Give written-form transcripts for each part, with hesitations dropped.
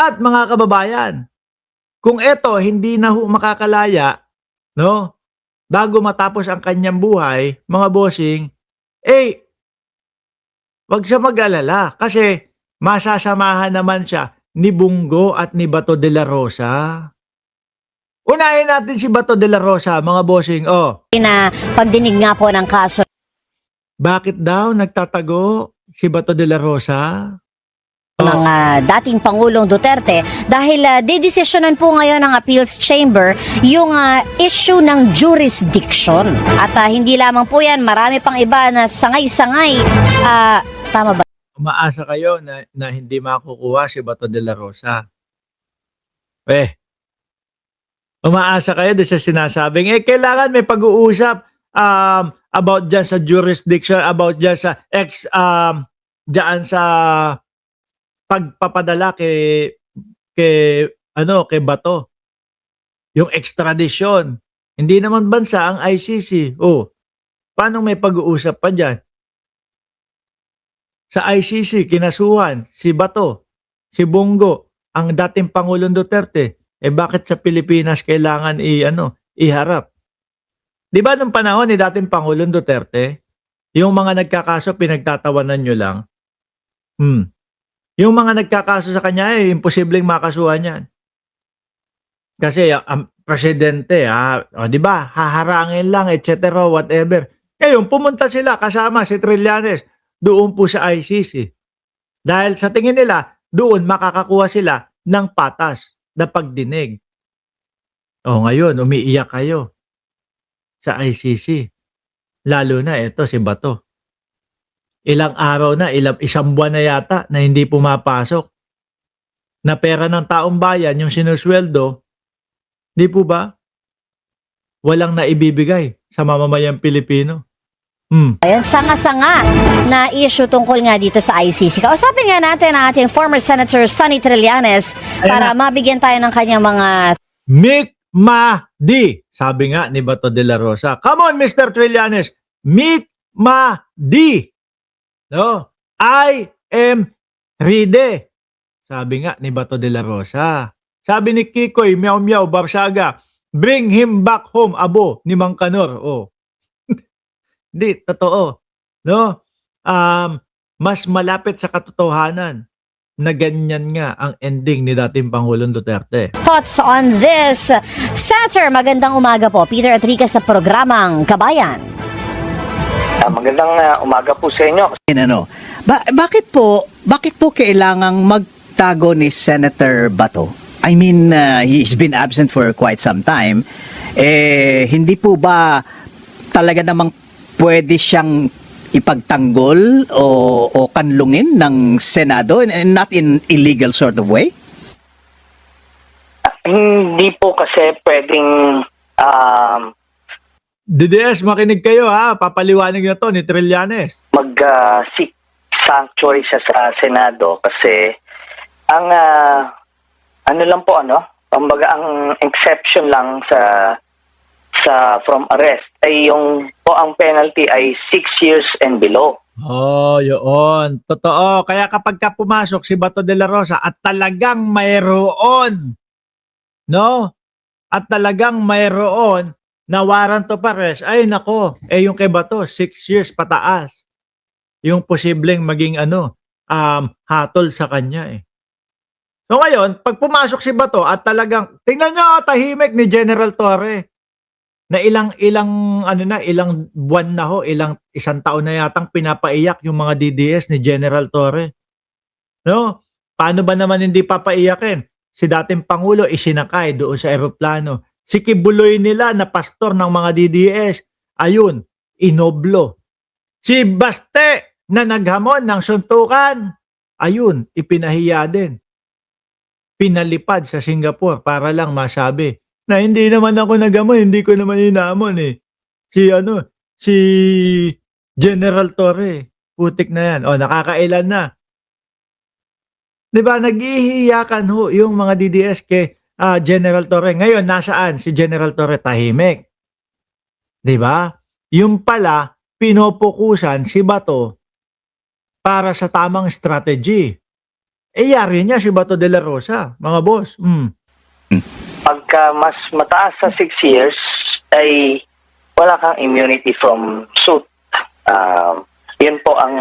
At mga kababayan, kung eto hindi na ho makakalaya, no, bago matapos ang kanyang buhay, mga bossing, eh, 'wag siya mag-alala kasi masasamahan naman siya ni Bongo at ni Bato de la Rosa. Unahin natin si Bato de la Rosa, mga bossing, oh. Na pagdinig nga po ng kaso Bakit daw nagtatago si Bato de la Rosa? ng dating Pangulong Duterte dahil didesisyonan po ngayon ng Appeals Chamber yung issue ng jurisdiction. At hindi lamang po yan, marami pang iba na sangay-sangay. Tama ba? Umaasa kayo na hindi makukuha si Bato de la Rosa. Umaasa kayo doon sa sinasabing, kailangan may pag-uusap about dyan sa jurisdiction, about dyan sa dyan sa pagpapadala kay Bato. Yung extradition. Hindi naman bansa ang ICC. Paano may pag-uusap pa dyan? Sa ICC, kinasuhan si Bato, si Bongo, ang dating Pangulong Duterte. Bakit sa Pilipinas kailangan iharap? Di ba nung panahon ni dating Pangulong Duterte, yung mga nagkakaso pinagtatawanan nyo lang? Yung mga nagkakaso sa kanya, imposibleng makasuhan yan. Kasi ang presidente, di ba, haharangin lang, etc., whatever. Ngayon, pumunta sila kasama si Trillanes doon po sa ICC. Dahil sa tingin nila, doon makakakuha sila ng patas na pagdinig. Ngayon, umiiyak kayo sa ICC. Lalo na ito si Bato. Ilang araw na, isang buwan na yata na hindi pumapasok. Na pera ng taong bayan, yung sinusweldo, di po ba? Walang naibibigay sa mamamayang Pilipino. Ayan, sanga-sanga na issue tungkol nga dito sa ICC. Kausapin nga natin ang ating former Senator Sonny Trillanes para mabigyan tayo ng kanyang mga... Mikmadi, sabi nga ni Bato de la Rosa. Come on, Mr. Trillanes. Mikmadi. No? I am ready. Sabi nga ni Bato de la Rosa. Sabi ni Kikoy, Meow Meow, Barsaga, bring him back home, abo, ni Mang Kanor. Di, totoo. No? Mas malapit sa katotohanan na ganyan nga ang ending ni dating Pangulong Duterte. Thoughts on this? Senator, magandang umaga po. Peter Atrica sa programang Kabayan. Magandang umaga po sa inyo. Bakit po kailangang magtago ni Senator Bato? I mean, he's been absent for quite some time. Hindi po ba talaga namang pwede siyang ipagtanggol o kanlungin ng Senado, and not in illegal sort of way? Hindi po kasi pwedeng DDS, makinig kayo papaliwanag na to ni Trillanes. mag-seek sanctuary siya sa Senado kasi ang kumbaga ang exception lang sa from arrest ay yung ang penalty ay 6 years and below. Yun. Totoo. Kaya kapag pumasok si Bato de la Rosa at talagang mayroon, no? At talagang mayroon na warrant of arrest, ay nako, yung kay Bato, 6 years pataas. Yung posibleng maging hatol sa kanya So ngayon, pag pumasok si Bato at talagang, tingnan nyo, tahimik ni General Torre. Na ilang buwan na isang taon na yatang pinapaiyak yung mga DDS ni General Torre. No? Paano ba naman hindi papaiyakin? Si dating Pangulo isinakay doon sa eroplano. Si Kibuloy nila na pastor ng mga DDS, ayun, inoblo. Si Baste na naghamon ng suntukan, ayun, ipinahiya din. Pinalipad sa Singapore para lang masabi na hindi naman ako nagamon, hindi ko naman inamon Si General Torre, putik na yan. Nakakailan na. 'Di ba, naghihiyakan yung mga DDS kay General Torre. Ngayon, nasaan si General Torre? Tahimik. 'Di ba? Yung pala, pinopokusan si Bato para sa tamang strategy. yari niya si Bato de la Rosa, mga boss. Pagka mas mataas sa 6 years, ay wala kang immunity from suit. Yun po ang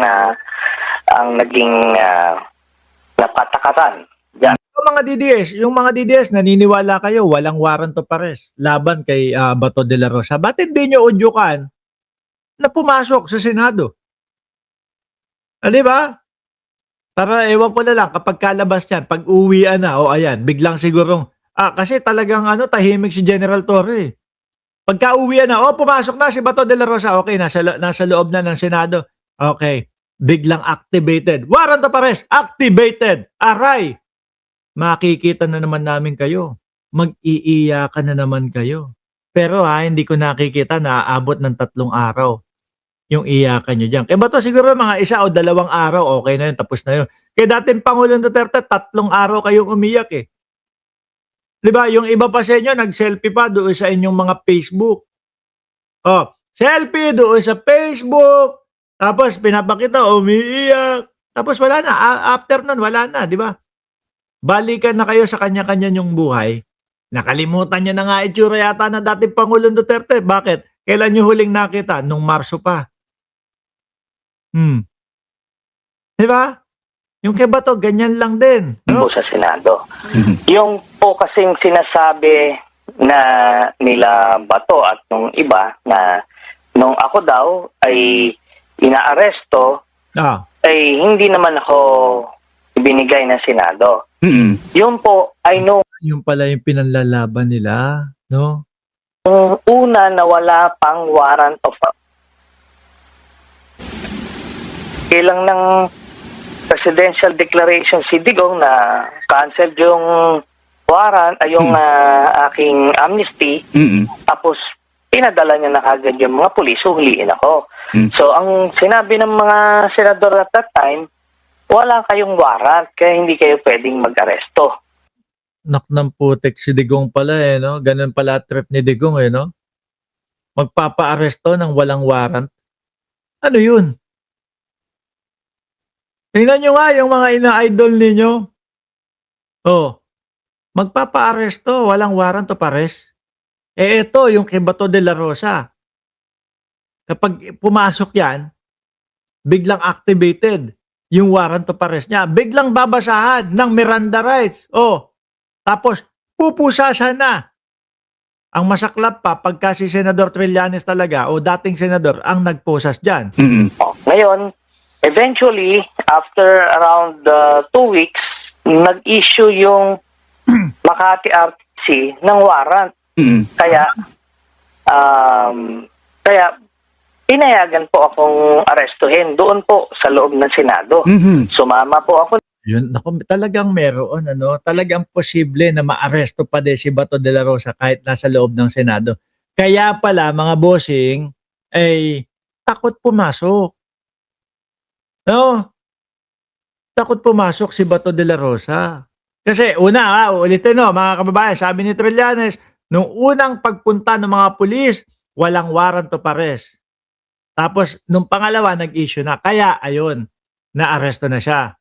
naging napatakatan. Yan. Yung mga DDS, naniniwala kayo, walang warrant of arrest laban kay Bato de la Rosa. Ba't hindi nyo udyukan na pumasok sa Senado? Di ba? Para ewan ko na lang, kapag kalabas niyan, pag uwian na, ayan, biglang sigurong, kasi talagang tahimik si General Torre. Pagka uwian na, pumasok na si Bato de la Rosa, okay, nasa loob na ng Senado. Okay, biglang activated. Warrant of arrest, activated. Aray! Makikita na naman namin kayo. Mag-iiyakan na naman kayo. Pero hindi ko nakikita na aabot ng 3 araw yung iyakan nyo dyan. Kaya ba to siguro mga 1 o 2 araw, okay na yun, tapos na yun. Kaya dating Pangulong Duterte, 3 araw kayong umiyak eh. Diba? Yung iba pa sa inyo, nag-selfie pa doon sa inyong mga Facebook. Selfie doon sa Facebook. Tapos pinapakita, umiiyak. Tapos wala na. After nun, wala na, di ba? Balikan na kayo sa kanya-kanya nyong buhay. Nakalimutan nyo na nga itsura yata na dating Pangulong Duterte. Bakit? Kailan nyo huling nakita? Nung Marso pa. Di ba? Yung kay Bato, ganyan lang din. No? Po sa Senado. Yung po kasing sinasabi na nila Bato at nung iba na nung ako daw ay inaaresto, ay hindi naman ako ibinigay ng Senado. Yun po, I know. Yung pala yung pinanlalaban nila, no? Yung una na wala pang warrant of kailang ng presidential declaration si Digong na cancel yung warrant ay yung aking amnesty. Tapos pinadala niya na kagad yung mga pulis, huliin ako. So ang sinabi ng mga senador at that time, wala kayong warrant kaya hindi kayo pwedeng mag-aresto. Nak ng putik si Digong pala no? Ganun pala trip ni Digong no? Magpapa-aresto ng walang warrant. Ano yun? Tingnan nyo nga yung mga ina-idol ninyo. Magpapa-aresto, walang warrant of arrest. Ito yung kay Bato de la Rosa. Kapag pumasok yan, biglang activated yung warrant of arrest niya. Biglang babasahan ng Miranda rights. Tapos pupusasan na. Ang masaklap pa, pagka si Senador Trillanes talaga o dating senador ang nagposas dyan. Ngayon, eventually, after around 2 weeks, nag-issue yung Makati RTC ng warrant. Kaya pinayagan po akong arestuhin doon po sa loob ng Senado. Sumama po ako. Yun, talagang meron, talagang posible na maaresto pa din si Bato de la Rosa kahit nasa loob ng Senado. Kaya pala, mga bossing, ay takot pumasok. No? Takot pumasok si Bato de la Rosa. Kasi ulitin mga kababayan, sabi ni Trillanes, nung unang pagpunta ng mga pulis, walang warrant of arrest. Tapos, nung pangalawa, nag-issue na. Kaya, ayun, na-aresto na siya.